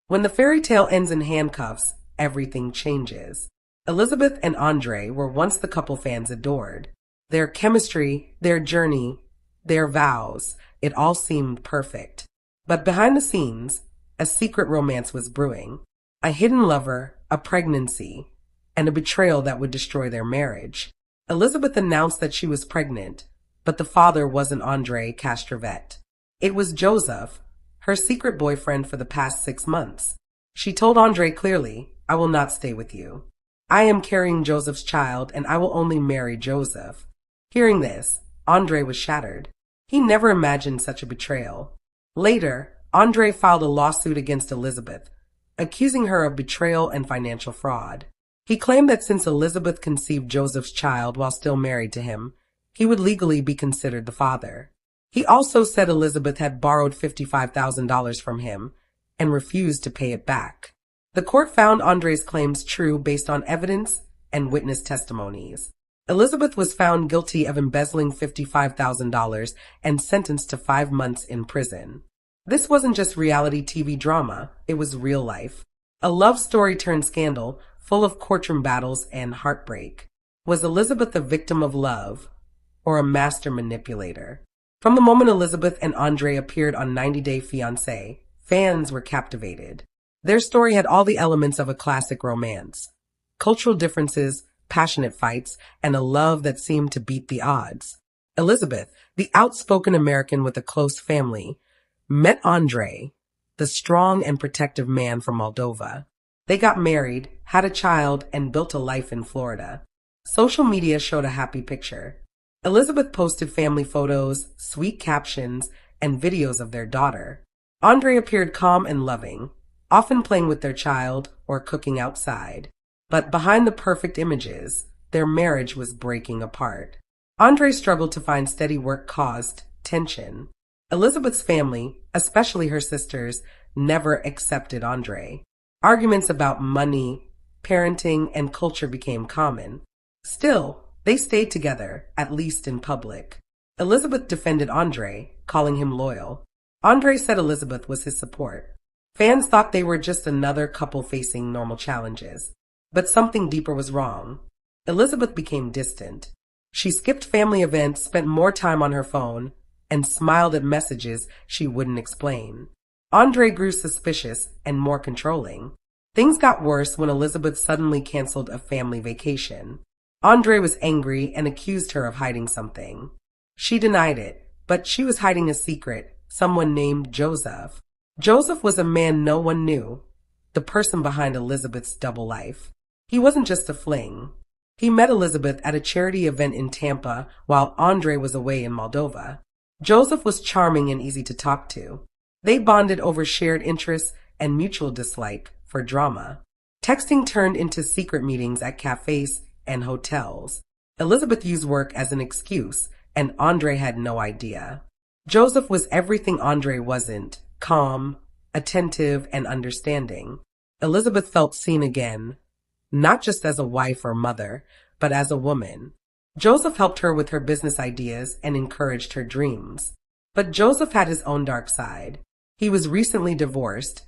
When the fairy tale ends in handcuffs, everything changes. Elizabeth and Andrei were once the couple fans adored. Their chemistry, their journey, their vows, it all seemed perfect. But behind the scenes, a secret romance was brewing. A hidden lover, a pregnancy, and a betrayal that would destroy their marriage. Elizabeth announced that she was pregnant, but the father wasn't Andrei Castrovet. It was Joseph, her secret boyfriend for the past 6 months. She told Andrei clearly, "I will not stay with you. I am carrying Joseph's child and I will only marry Joseph." Hearing this, Andrei was shattered. He never imagined such a betrayal. Later, Andrei filed a lawsuit against Elizabeth, accusing her of betrayal and financial fraud. He claimed that since Elizabeth conceived Joseph's child while still married to him, he would legally be considered the father. He also said Elizabeth had borrowed $55,000 from him and refused to pay it back. The court found Andrei's claims true based on evidence and witness testimonies. Elizabeth was found guilty of embezzling $55,000 and sentenced to 5 months in prison. This wasn't just reality TV drama, it was real life. A love story turned scandal, full of courtroom battles and heartbreak. Was Elizabeth a victim of love or a master manipulator? From the moment Elizabeth and Andrei appeared on 90 Day Fiancé, fans were captivated. Their story had all the elements of a classic romance. Cultural differences, passionate fights, and a love that seemed to beat the odds. Elizabeth, the outspoken American with a close family, met Andrei, the strong and protective man from Moldova. They got married, had a child, and built a life in Florida. Social media showed a happy picture. Elizabeth posted family photos, sweet captions, and videos of their daughter. Andrei appeared calm and loving, often playing with their child or cooking outside. But behind the perfect images, their marriage was breaking apart. Andrei struggled to find steady work caused tension. Elizabeth's family, especially her sisters, never accepted Andrei. Arguments about money, parenting, and culture became common. Still, they stayed together, at least in public. Elizabeth defended Andrei, calling him loyal. Andrei said Elizabeth was his support. Fans thought they were just another couple facing normal challenges. But something deeper was wrong. Elizabeth became distant. She skipped family events, spent more time on her phone, and smiled at messages she wouldn't explain. Andrei grew suspicious and more controlling. Things got worse when Elizabeth suddenly canceled a family vacation. Andrei was angry and accused her of hiding something. She denied it, but she was hiding a secret, someone named Joseph. Joseph was a man no one knew, the person behind Elizabeth's double life. He wasn't just a fling. He met Elizabeth at a charity event in Tampa while Andrei was away in Moldova. Joseph was charming and easy to talk to. They bonded over shared interests and mutual dislike for drama. Texting turned into secret meetings at cafes and hotels. Elizabeth used work as an excuse, and Andrei had no idea. Joseph was everything Andrei wasn't: calm, attentive, and understanding. Elizabeth felt seen again, not just as a wife or mother, but as a woman. Joseph helped her with her business ideas and encouraged her dreams. But Joseph had his own dark side. He was recently divorced,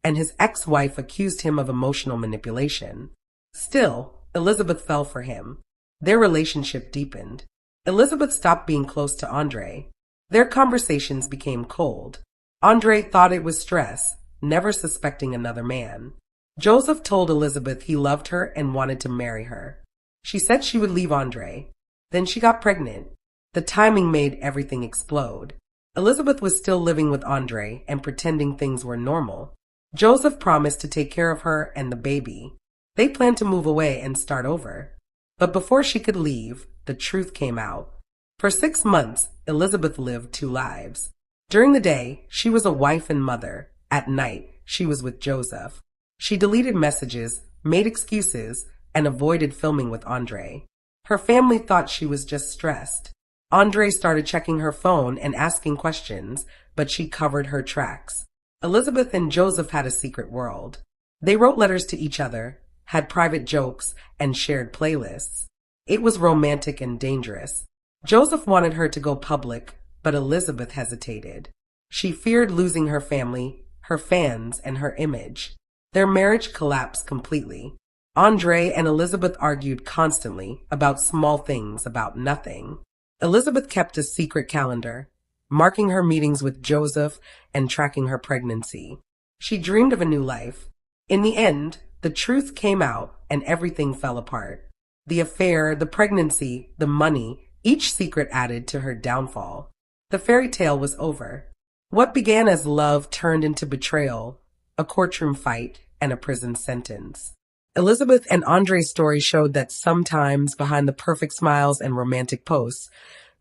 and his ex-wife accused him of emotional manipulation. Still, Elizabeth fell for him. Their relationship deepened. Elizabeth stopped being close to Andrei. Their conversations became cold. Andrei thought it was stress, never suspecting another man. Joseph told Elizabeth he loved her and wanted to marry her. She said she would leave Andrei. Then she got pregnant. The timing made everything explode. Elizabeth was still living with Andrei and pretending things were normal. Joseph promised to take care of her and the baby. They planned to move away and start over. But before she could leave, the truth came out. For 6 months, Elizabeth lived 2 lives. During the day, she was a wife and mother. At night, she was with Joseph. She deleted messages, made excuses, and avoided filming with Andrei. Her family thought she was just stressed. Andrei started checking her phone and asking questions, but she covered her tracks. Elizabeth and Joseph had a secret world. They wrote letters to each other, had private jokes, and shared playlists. It was romantic and dangerous. Joseph wanted her to go public, but Elizabeth hesitated. She feared losing her family, her fans, and her image. Their marriage collapsed completely. Andrei and Elizabeth argued constantly about small things, about nothing. Elizabeth kept a secret calendar, marking her meetings with Joseph and tracking her pregnancy. She dreamed of a new life. In the end, the truth came out and everything fell apart. The affair, the pregnancy, the money, each secret added to her downfall. The fairy tale was over. What began as love turned into betrayal, a courtroom fight, and a prison sentence. Elizabeth and Andrei's story showed that sometimes behind the perfect smiles and romantic posts,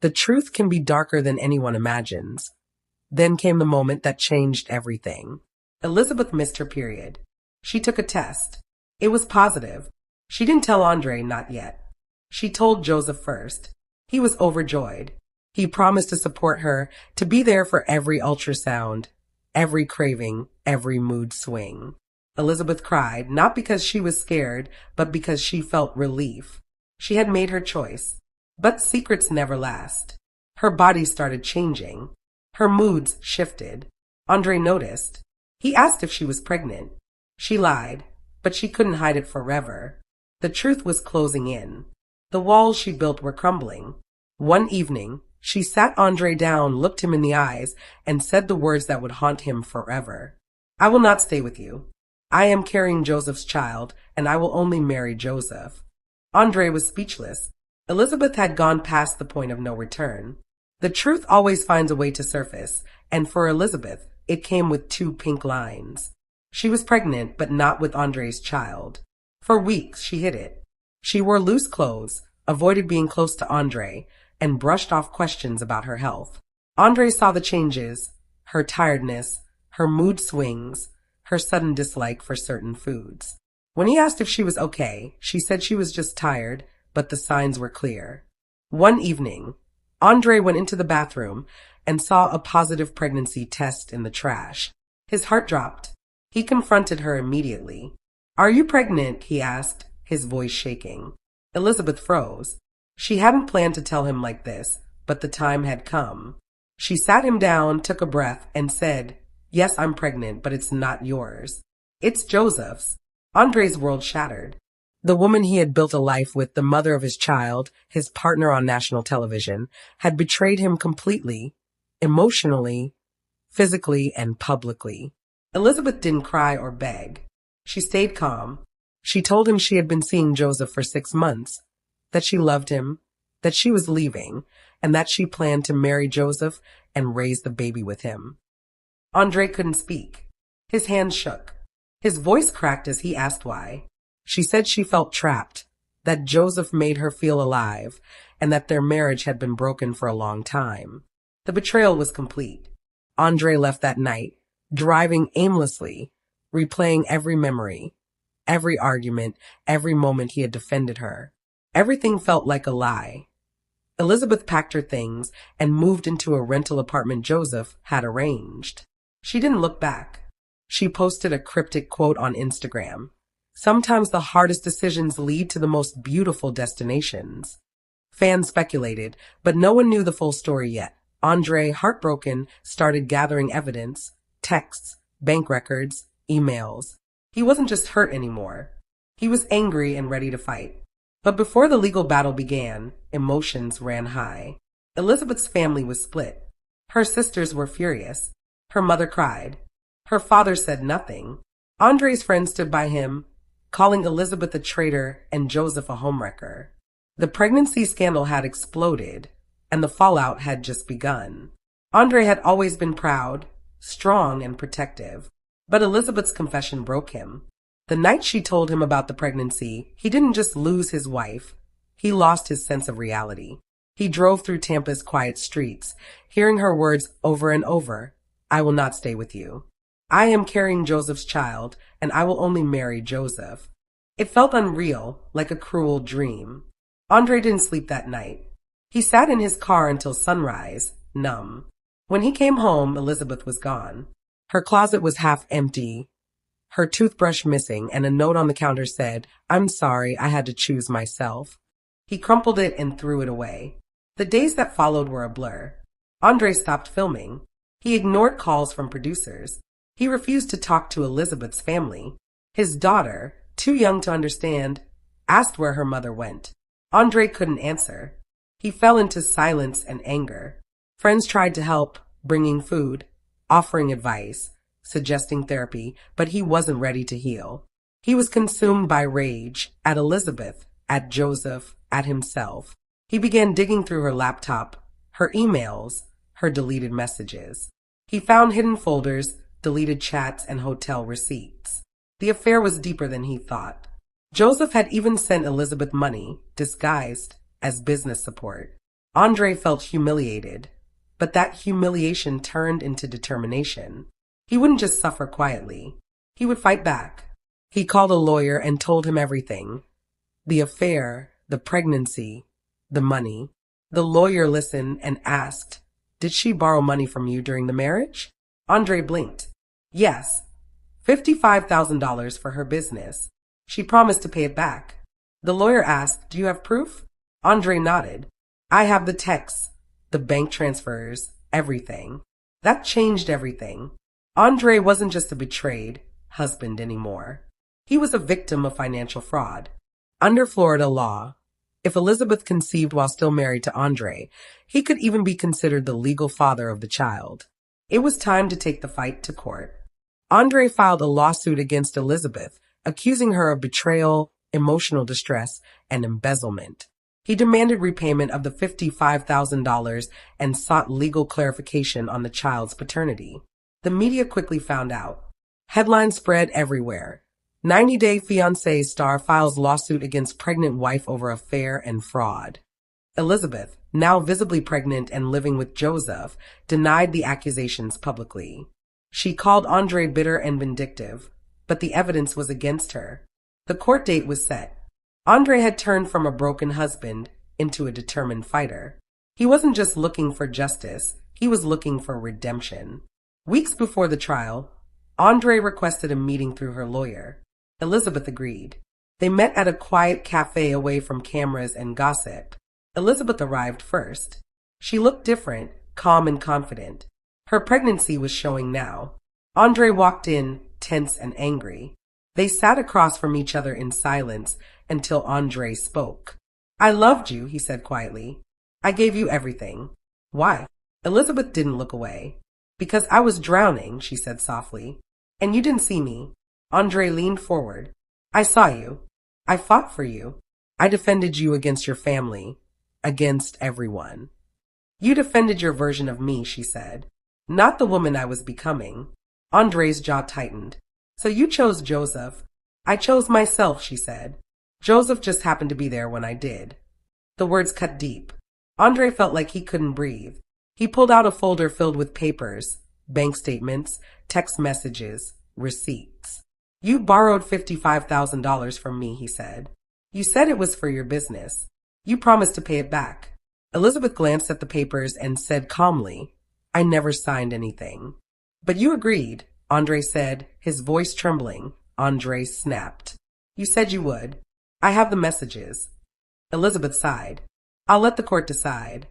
the truth can be darker than anyone imagines. Then came the moment that changed everything. Elizabeth missed her period. She took a test. It was positive. She didn't tell Andrei, not yet. She told Joseph first. He was overjoyed. He promised to support her, to be there for every ultrasound, every craving, every mood swing. Elizabeth cried, not because she was scared, but because she felt relief. She had made her choice. But secrets never last. Her body started changing. Her moods shifted. Andrei noticed. He asked if she was pregnant. She lied, but she couldn't hide it forever. The truth was closing in. The walls she built were crumbling. One evening, she sat Andrei down, looked him in the eyes, and said the words that would haunt him forever. I will not stay with you. I am carrying Joseph's child, and I will only marry Joseph. Andrei was speechless. Elizabeth had gone past the point of no return. The truth always finds a way to surface, and for Elizabeth, it came with 2 pink lines. She was pregnant, but not with Andrei's child. For weeks, she hid it. She wore loose clothes, avoided being close to Andrei, and brushed off questions about her health. Andrei saw the changes, her tiredness, her mood swings, her sudden dislike for certain foods. When he asked if she was okay, she said she was just tired, but the signs were clear. One evening, Andrei went into the bathroom and saw a positive pregnancy test in the trash. His heart dropped. He confronted her immediately. Are you pregnant? He asked, his voice shaking. Elizabeth froze. She hadn't planned to tell him like this, but the time had come. She sat him down, took a breath, and said, Yes, I'm pregnant, but it's not yours. It's Joseph's. Andrei's world shattered. The woman he had built a life with, the mother of his child, his partner on national television, had betrayed him completely, emotionally, physically, and publicly. Elizabeth didn't cry or beg. She stayed calm. She told him she had been seeing Joseph for 6 months, that she loved him, that she was leaving, and that she planned to marry Joseph and raise the baby with him. Andrei couldn't speak. His hands shook. His voice cracked as he asked why. She said she felt trapped, that Joseph made her feel alive, and that their marriage had been broken for a long time. The betrayal was complete. Andrei left that night, driving aimlessly, replaying every memory, every argument, every moment he had defended her. Everything felt like a lie. Elizabeth packed her things and moved into a rental apartment Joseph had arranged. She didn't look back. She posted a cryptic quote on Instagram. Sometimes the hardest decisions lead to the most beautiful destinations. Fans speculated, but no one knew the full story yet. Andrei, heartbroken, started gathering evidence, texts, bank records, emails. He wasn't just hurt anymore. He was angry and ready to fight. But before the legal battle began, emotions ran high. Elizabeth's family was split. Her sisters were furious. Her mother cried. Her father said nothing. Andrei's friends stood by him, calling Elizabeth a traitor and Joseph a homewrecker. The pregnancy scandal had exploded, and the fallout had just begun. Andrei had always been proud, strong, and protective, but Elizabeth's confession broke him. The night she told him about the pregnancy, he didn't just lose his wife, he lost his sense of reality. He drove through Tampa's quiet streets, hearing her words over and over, I will not stay with you. I am carrying Joseph's child, and I will only marry Joseph. It felt unreal, like a cruel dream. Andrei didn't sleep that night. He sat in his car until sunrise, numb. When he came home, Elizabeth was gone. Her closet was half empty, her toothbrush missing, and a note on the counter said, I'm sorry, I had to choose myself. He crumpled it and threw it away. The days that followed were a blur. Andrei stopped filming. He ignored calls from producers. He refused to talk to Elizabeth's family. His daughter, too young to understand, asked where her mother went. Andrei couldn't answer. He fell into silence and anger. Friends tried to help, bringing food, offering advice, suggesting therapy, but he wasn't ready to heal. He was consumed by rage at Elizabeth, at Joseph, at himself. He began digging through her laptop, her emails, her deleted messages. He found hidden folders, deleted chats, and hotel receipts. The affair was deeper than he thought. Joseph had even sent Elizabeth money, disguised as business support. Andrei felt humiliated, but that humiliation turned into determination. He wouldn't just suffer quietly. He would fight back. He called a lawyer and told him everything. The affair, the pregnancy, the money. The lawyer listened and asked, "Did she borrow money from you during the marriage?" Andrei blinked. "Yes, $55,000 for her business. She promised to pay it back." The lawyer asked, "Do you have proof?" Andrei nodded. "I have the texts, the bank transfers, everything." That changed everything. Andrei wasn't just a betrayed husband anymore. He was a victim of financial fraud. Under Florida law, if Elizabeth conceived while still married to Andrei, he could even be considered the legal father of the child. It was time to take the fight to court. Andrei filed a lawsuit against Elizabeth, accusing her of betrayal, emotional distress, and embezzlement. He demanded repayment of the $55,000 and sought legal clarification on the child's paternity. The media quickly found out. Headlines spread everywhere. 90-Day Fiancé star files lawsuit against pregnant wife over affair and fraud. Elizabeth, now visibly pregnant and living with Joseph, denied the accusations publicly. She called Andrei bitter and vindictive, but the evidence was against her. The court date was set. Andrei had turned from a broken husband into a determined fighter. He wasn't just looking for justice, he was looking for redemption. Weeks before the trial, Andrei requested a meeting through her lawyer. Elizabeth agreed. They met at a quiet cafe away from cameras and gossip. Elizabeth arrived first. She looked different, calm and confident. Her pregnancy was showing now. Andrei walked in, tense and angry. They sat across from each other in silence until Andrei spoke. "I loved you," he said quietly. "I gave you everything." "Why?" Elizabeth didn't look away. "Because I was drowning," she said softly. "And you didn't see me." Andrei leaned forward. "I saw you. I fought for you. I defended you against your family, against everyone." "You defended your version of me," she said. "Not the woman I was becoming." Andrei's jaw tightened. "So you chose Joseph." "I chose myself," she said. "Joseph just happened to be there when I did." The words cut deep. Andrei felt like he couldn't breathe. He pulled out a folder filled with papers, bank statements, text messages, receipts. "You borrowed $55,000 from me," he said. "You said it was for your business. You promised to pay it back." Elizabeth glanced at the papers and said calmly, "I never signed anything." "But you agreed," Andrei said, his voice trembling. Andrei snapped. "You said you would. I have the messages." Elizabeth sighed. "I'll let the court decide."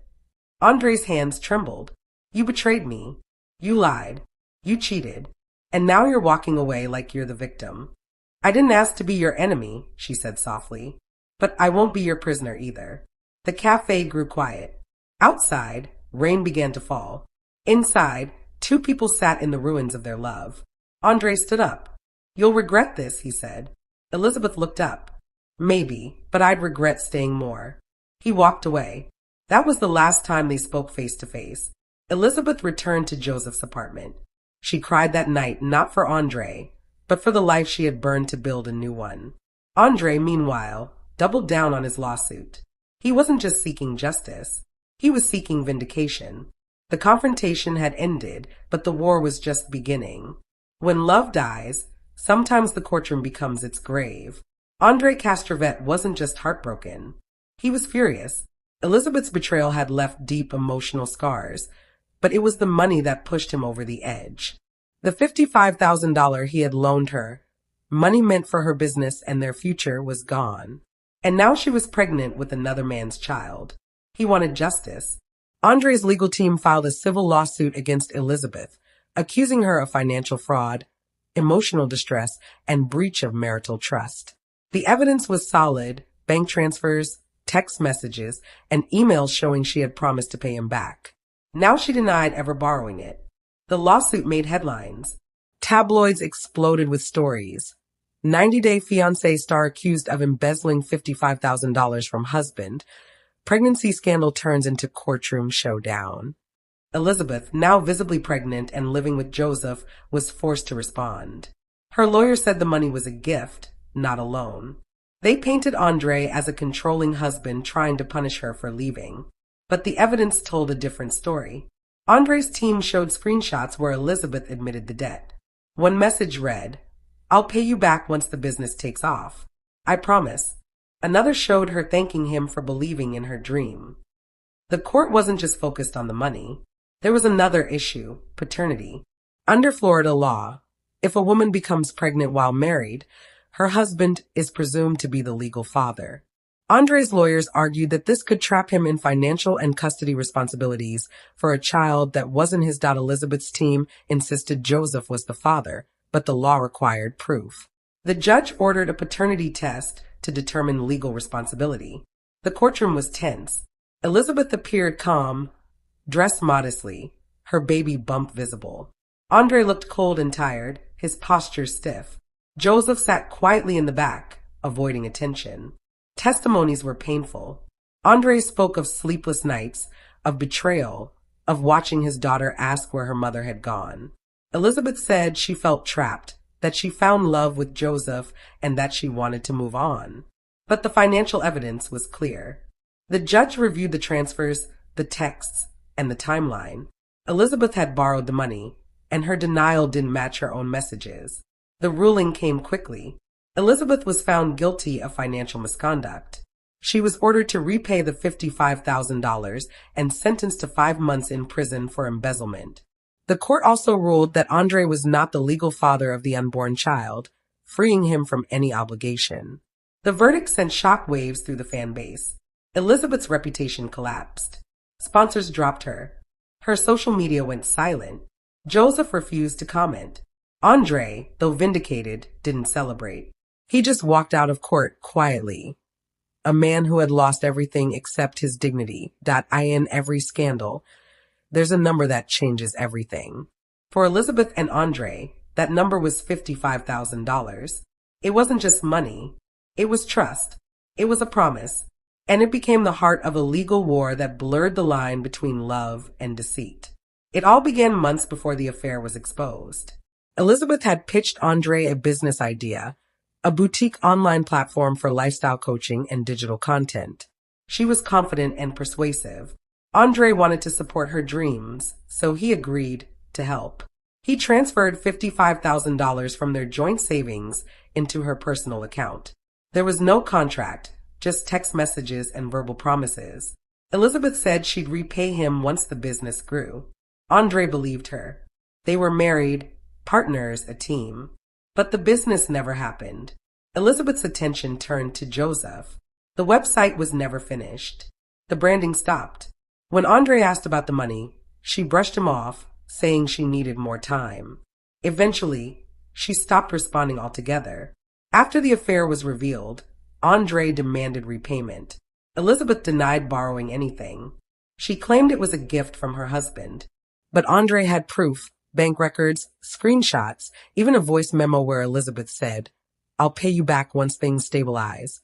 Andrei's hands trembled. "You betrayed me. You lied. You cheated. And now you're walking away like you're the victim." "I didn't ask to be your enemy," she said softly. "But I won't be your prisoner either." The cafe grew quiet. Outside, rain began to fall. Inside, two people sat in the ruins of their love. Andrei stood up. "You'll regret this," he said. Elizabeth looked up. "Maybe, but I'd regret staying more." He walked away. That was the last time they spoke face to face. Elizabeth returned to Joseph's apartment. She cried that night not for Andrei, but for the life she had burned to build a new one. Andrei, meanwhile, doubled down on his lawsuit. He wasn't just seeking justice. He was seeking vindication. The confrontation had ended, but the war was just beginning. When love dies, sometimes the courtroom becomes its grave. Andrei Castrovet wasn't just heartbroken. He was furious. Elizabeth's betrayal had left deep emotional scars, but it was the money that pushed him over the edge. The $55,000 he had loaned her, money meant for her business and their future, was gone. And now she was pregnant with another man's child. He wanted justice. Andrei's legal team filed a civil lawsuit against Elizabeth, accusing her of financial fraud, emotional distress, and breach of marital trust. The evidence was solid: bank transfers, text messages, and emails showing she had promised to pay him back. Now she denied ever borrowing it. The lawsuit made headlines. Tabloids exploded with stories. 90-Day Fiancé star accused of embezzling $55,000 from husband. Pregnancy scandal turns into courtroom showdown. Elizabeth, now visibly pregnant and living with Joseph, was forced to respond. Her lawyer said the money was a gift, not a loan. They painted Andrei as a controlling husband trying to punish her for leaving. But the evidence told a different story. Andrei's team showed screenshots where Elizabeth admitted the debt. One message read, "I'll pay you back once the business takes off. I promise." Another showed her thanking him for believing in her dream. The court wasn't just focused on the money. There was another issue: paternity. Under Florida law, if a woman becomes pregnant while married, her husband is presumed to be the legal father. Andrei's lawyers argued that this could trap him in financial and custody responsibilities for a child that wasn't his. Elizabeth's team insisted Joseph was the father, but the law required proof. The judge ordered a paternity test to determine legal responsibility. The courtroom was tense. Elizabeth appeared calm, dressed modestly, her baby bump visible. Andrei looked cold and tired, his posture stiff. Joseph sat quietly in the back, avoiding attention. Testimonies were painful. Andrei spoke of sleepless nights, of betrayal, of watching his daughter ask where her mother had gone. Elizabeth said she felt trapped, that she found love with Joseph, and that she wanted to move on. But the financial evidence was clear. The judge reviewed the transfers, the texts, and the timeline. Elizabeth had borrowed the money, and her denial didn't match her own messages. The ruling came quickly. Elizabeth was found guilty of financial misconduct. She was ordered to repay the $55,000 and sentenced to 5 months in prison for embezzlement. The court also ruled that Andrei was not the legal father of the unborn child, freeing him from any obligation. The verdict sent shockwaves through the fan base. Elizabeth's reputation collapsed. Sponsors dropped her. Her social media went silent. Joseph refused to comment. Andrei, though vindicated, didn't celebrate. He just walked out of court quietly. A man who had lost everything except his dignity. In every scandal, there's a number that changes everything. For Elizabeth and Andrei, that number was $55,000. It wasn't just money. It was trust. It was a promise. And it became the heart of a legal war that blurred the line between love and deceit. It all began months before the affair was exposed. Elizabeth had pitched Andrei a business idea, a boutique online platform for lifestyle coaching and digital content. She was confident and persuasive. Andrei wanted to support her dreams, so he agreed to help. He transferred $55,000 from their joint savings into her personal account. There was no contract, just text messages and verbal promises. Elizabeth said she'd repay him once the business grew. Andrei believed her. They were married, partners, a team. But the business never happened. Elizabeth's attention turned to Joseph. The website was never finished. The branding stopped. When Andrei asked about the money, she brushed him off, saying she needed more time. Eventually, she stopped responding altogether. After the affair was revealed, Andrei demanded repayment. Elizabeth denied borrowing anything. She claimed it was a gift from her husband. But Andrei had proof: bank records, screenshots, even a voice memo where Elizabeth said, "I'll pay you back once things stabilize."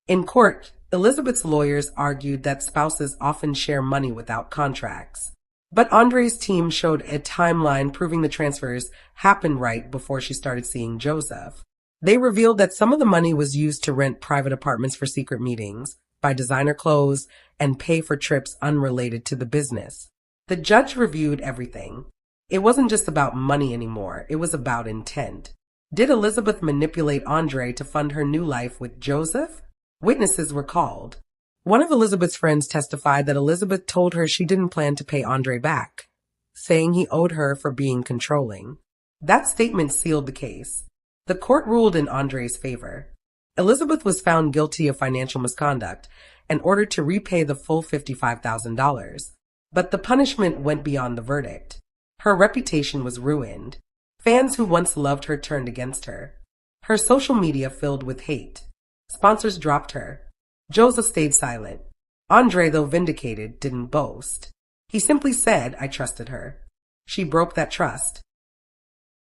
In court, Elizabeth's lawyers argued that spouses often share money without contracts. But Andrei's team showed a timeline proving the transfers happened right before she started seeing Joseph. They revealed that some of the money was used to rent private apartments for secret meetings, buy designer clothes, and pay for trips unrelated to the business. The judge reviewed everything. It wasn't just about money anymore, it was about intent. Did Elizabeth manipulate Andrei to fund her new life with Joseph? Witnesses were called. One of Elizabeth's friends testified that Elizabeth told her she didn't plan to pay Andrei back, saying he owed her for being controlling. That statement sealed the case. The court ruled in Andrei's favor. Elizabeth was found guilty of financial misconduct and ordered to repay the full $55,000. But the punishment went beyond the verdict. Her reputation was ruined. Fans who once loved her turned against her. Her social media filled with hate. Sponsors dropped her. Joseph stayed silent. Andrei, though vindicated, didn't boast. He simply said, I trusted her. She broke that trust.